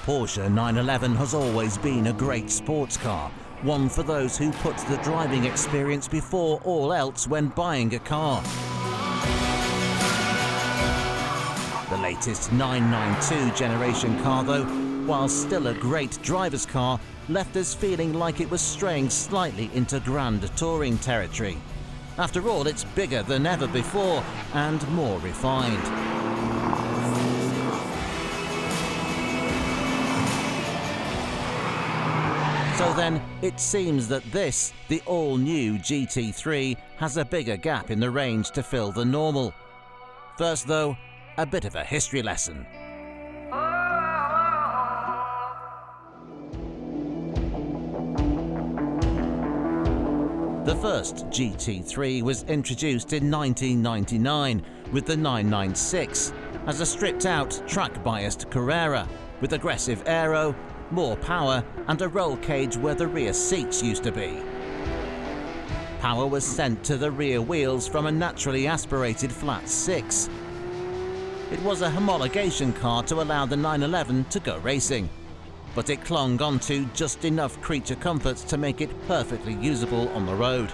Porsche 911 has always been a great sports car, one for those who put the driving experience before all else when buying a car. The latest 992 generation car, though, while still a great driver's car, left us feeling like it was straying slightly into grand touring territory. After all, it's bigger than ever before and more refined. So then, it seems that this, the all-new GT3, has a bigger gap in the range to fill the normal. First though, a bit of a history lesson. The first GT3 was introduced in 1999 with the 996 as a stripped-out, track-biased Carrera with aggressive aero, more power and a roll cage where the rear seats used to be. Power was sent to the rear wheels from a naturally aspirated flat 6. It was a homologation car to allow the 911 to go racing, but it clung onto just enough creature comforts to make it perfectly usable on the road.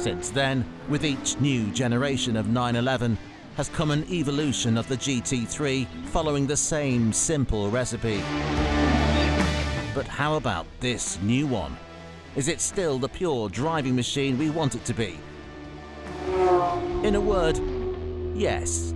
Since then, with each new generation of 911, has come an evolution of the GT3 following the same simple recipe. But how about this new one? Is it still the pure driving machine we want it to be? In a word, yes.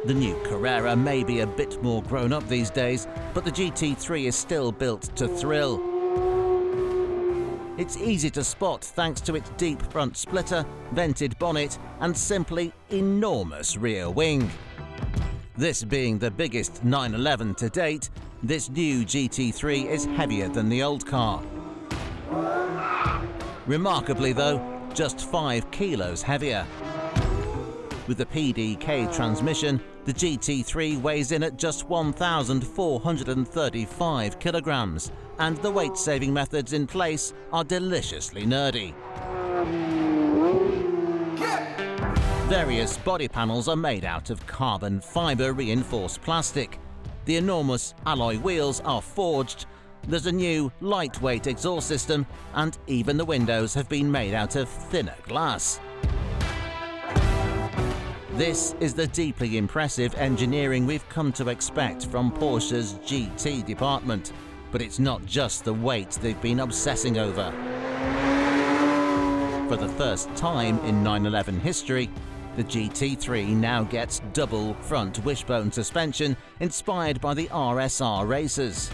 The new Carrera may be a bit more grown up these days, but the GT3 is still built to thrill. It's easy to spot thanks to its deep front splitter, vented bonnet and simply enormous rear wing. This being the biggest 911 to date, this new GT3 is heavier than the old car. Remarkably though, just 5 kilos heavier. With the PDK transmission, the GT3 weighs in at just 1,435 kilograms, and the weight-saving methods in place are deliciously nerdy. Various body panels are made out of carbon fibre reinforced plastic. The enormous alloy wheels are forged. There's a new lightweight exhaust system, and even the windows have been made out of thinner glass. This is the deeply impressive engineering we've come to expect from Porsche's GT department. But it's not just the weight they've been obsessing over. For the first time in 911 history, the GT3 now gets double front wishbone suspension inspired by the RSR racers.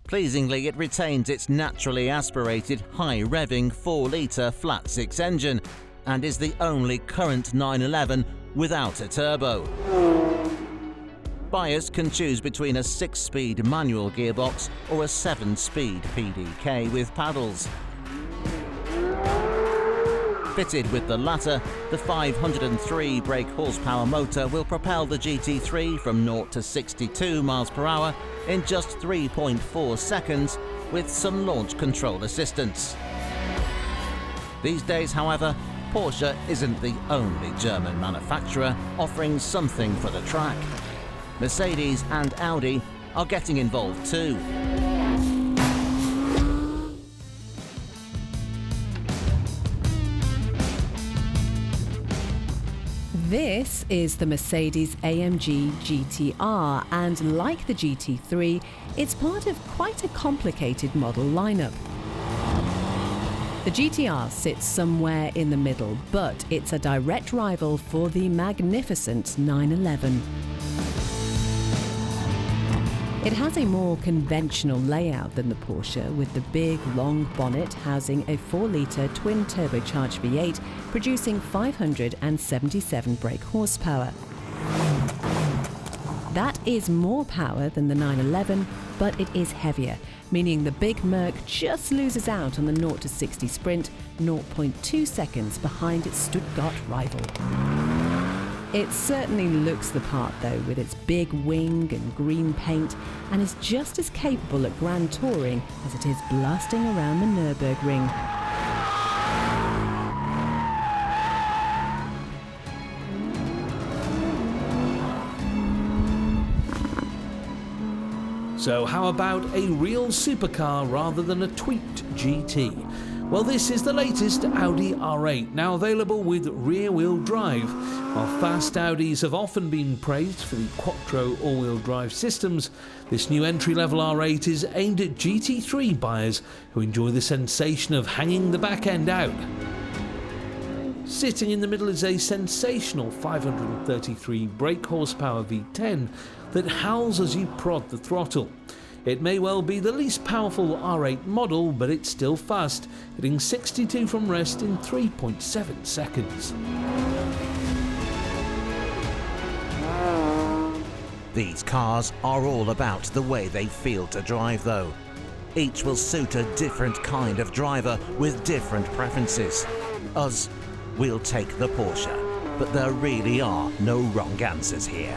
Pleasingly, it retains its naturally aspirated, high-revving 4-litre flat-six engine and is the only current 911 without a turbo. Buyers can choose between a 6-speed manual gearbox or a 7-speed PDK with paddles. Fitted with the latter, the 503 brake horsepower motor will propel the GT3 from 0 to 62 miles per hour in just 3.4 seconds with some launch control assistance. These days, however, Porsche isn't the only German manufacturer offering something for the track. Mercedes and Audi are getting involved too. This is the Mercedes-AMG GTR, and like the GT3, it's part of quite a complicated model lineup. The GTR sits somewhere in the middle, but it's a direct rival for the magnificent 911. It has a more conventional layout than the Porsche, with the big, long bonnet housing a 4-litre twin-turbocharged V8 producing 577 brake horsepower. That is more power than the 911, but it is heavier, meaning the big Merc just loses out on the 0 to 60 sprint, 0.2 seconds behind its Stuttgart rival. It certainly looks the part though, with its big wing and green paint, and is just as capable at grand touring as it is blasting around the Nürburgring. So how about a real supercar rather than a tweaked GT? Well, this is the latest Audi R8, now available with rear-wheel drive. While fast Audis have often been praised for the Quattro all-wheel drive systems, this new entry-level R8 is aimed at GT3 buyers who enjoy the sensation of hanging the back end out. Sitting in the middle is a sensational 533 brake horsepower V10 that howls as you prod the throttle. It may well be the least powerful R8 model, but it's still fast, hitting 62 from rest in 3.7 seconds. These cars are all about the way they feel to drive though. Each will suit a different kind of driver with different preferences. Us, we'll take the Porsche, but there really are no wrong answers here.